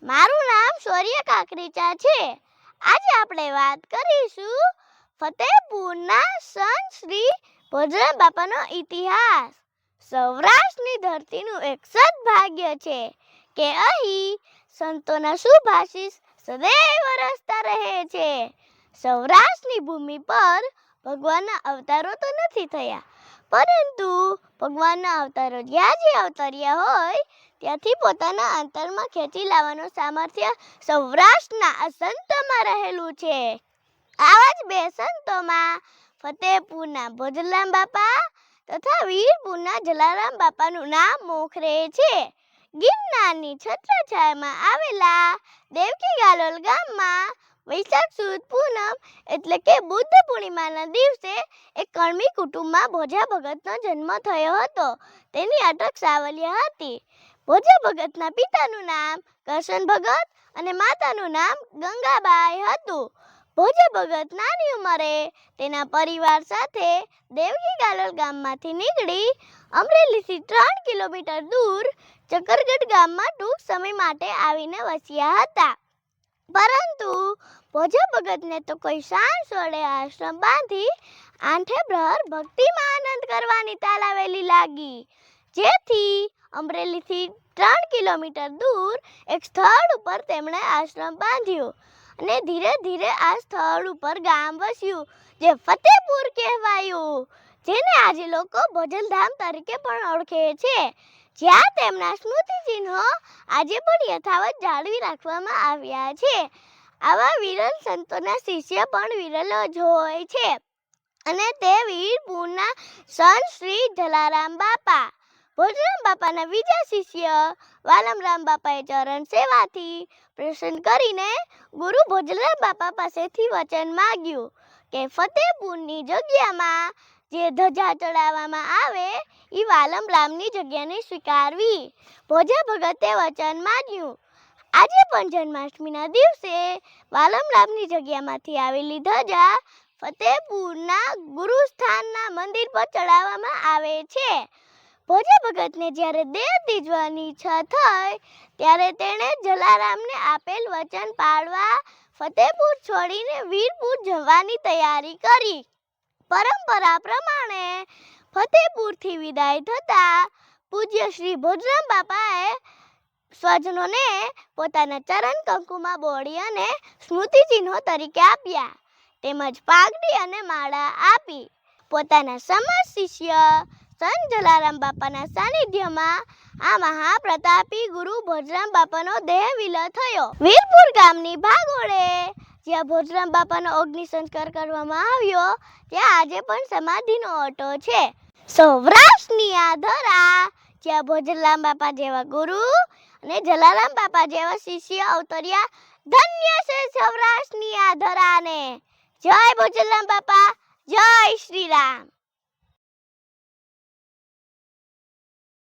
મારું નામ શૌર્ય કાકરીચા છે. આજે આપણે વાત કરીશું ફતેપુરના સંત શ્રી ભોજરામ બાપાનો ઇતિહાસ. સૌરાષ્ટ્રની ધરતીનું એક સદભાગ્ય છે કે અહીં સંતોના શુભ આશીષ સદૈવ વરસતા રહે છે. સૌરાષ્ટ્રની ભૂમિ પર ભગવાનના અવતારો તો નથી થયા, પરંતુ ભગવાનના અવતારો જ્યાં અવતર્યા હોય ત્યાંથી પોતાના અંતરમાં ખેંચી લાવવાનું સામર્થ્ય સૌરાષ્ટ્રના સંતોમાં રહેલું છે. આવા જ બે સંતોમાં ફતેપુરના ભોજરામ બાપા તથા વીરપુરના જલારામ બાપાનું નામ મોખરે છે. ગિરનારની છત્રછાયામાં આવેલા દેવકી ગાલોલ ગામમાં વૈશાખ સુદ પૂનમ એટલે કે બુદ્ધ પૂર્ણિમાના દિવસે એક કણમી કુટુંબમાં ભોજા ભગતનો જન્મ થયો હતો. તેની અટક સાવલિયા હતી. ભોજા ભગતના પિતાનું નામ કરશન ભગત અને માતાનું નામ ગંગાબાઈ હતું. ભોજા ભગત નાની ઉંમરે તેના પરિવાર સાથે દેવકી ગાલોલ ગામમાંથી નીકળી અમરેલીથી 3 કિલોમીટર દૂર ચકરગઢ ગામમાં ટૂંક સમય માટે આવીને વસ્યા હતા. પરંતુ ભોજા ભગતને તો કોઈ શાન સોળે આશ્રમ બાંધી આઠે પ્રહર ભક્તિમાં આનંદ કરવાની તાલાવેલી લાગી, જેથી અમરેલીથી 3 કિલોમીટર દૂર એક સ્થળ ઉપર તેમણે આશ્રમ બાંધ્યો અને ધીરે ધીરે આ સ્થળ ઉપર ગામ વસ્યું, જે ફતેપુર કહેવાયું, જેને આજે લોકો ભોજલધામ તરીકે પણ ઓળખે છે, જ્યાં તેમના સ્મૃતિ ચિહ્નો આજે પણ યથાવત જાળવી રાખવામાં આવ્યા છે. આવા વિરલ સંતોના શિષ્ય પણ વિરલ જ હોય છે, અને તે વીરપુરના સંત શ્રી જલારામ બાપા. ભોજરામ બાપાના બીજા શિષ્ય વાલમરામ બાપાએ ચરણ સેવાથી પ્રસન્ન કરીને ગુરુ ભોજરામ બાપા પાસેથી વચન માગ્યું કે ફતેપુરની જગ્યામાં જે ધજા ચડાવવામાં આવે એ વાલમરામની જગ્યાને સ્વીકારવી. ભોજા ભગતે વચન માન્યું. આજે પણ જન્માષ્ટમીના દિવસે વાલમરામની જગ્યામાંથી આવેલી ધજા ફતેપુરના ગુરુસ્થાનના મંદિર પર ચડાવવામાં આવે છે. ભોજા ભગતને જ્યારે દેહ ત્યજવાની ઈચ્છા થઈ ત્યારે તેણે જલારામને આપેલ વચન પાળવા ફતેપુર છોડીને વીરપુર જવાની તૈયારી કરી. પરંપરા પ્રમાણે ફતેપુરથી વિદાય થતા પૂજ્ય શ્રી ભોજરામ બાપાએ સ્વજનોને પોતાના ચરણ કંકુમાં બોળી અને સ્મૃતિ ચિહ્નો તરીકે આપ્યા, તેમજ પાઘડી અને માળા આપી. પોતાના સમર્થ શિષ્ય સંત જલારામ બાપાના સાનિધ્યમાં આ મહાપ્રતાપી ગુરુ ભોજરામ બાપાનો દેહ વિલય થયો. વીરપુર ગામની ભાગોળે જ્યાં ભોજરામ બાપાનો અગ્નિ સંસ્કાર કરવામાં આવ્યો ત્યાં આજે પણ સમાધિનો ઓટો છે. સૌરાષ્ટ્રની આ ધરા જ્યાં ભોજરામ બાપા જેવા ગુરુ અને જલારામ બાપા જેવા શિષ્ય અવતર્યા, ધન્ય છે સૌરાષ્ટ્રની આ ધરાને. જય ભોજરામ બાપા, જય શ્રી રામ.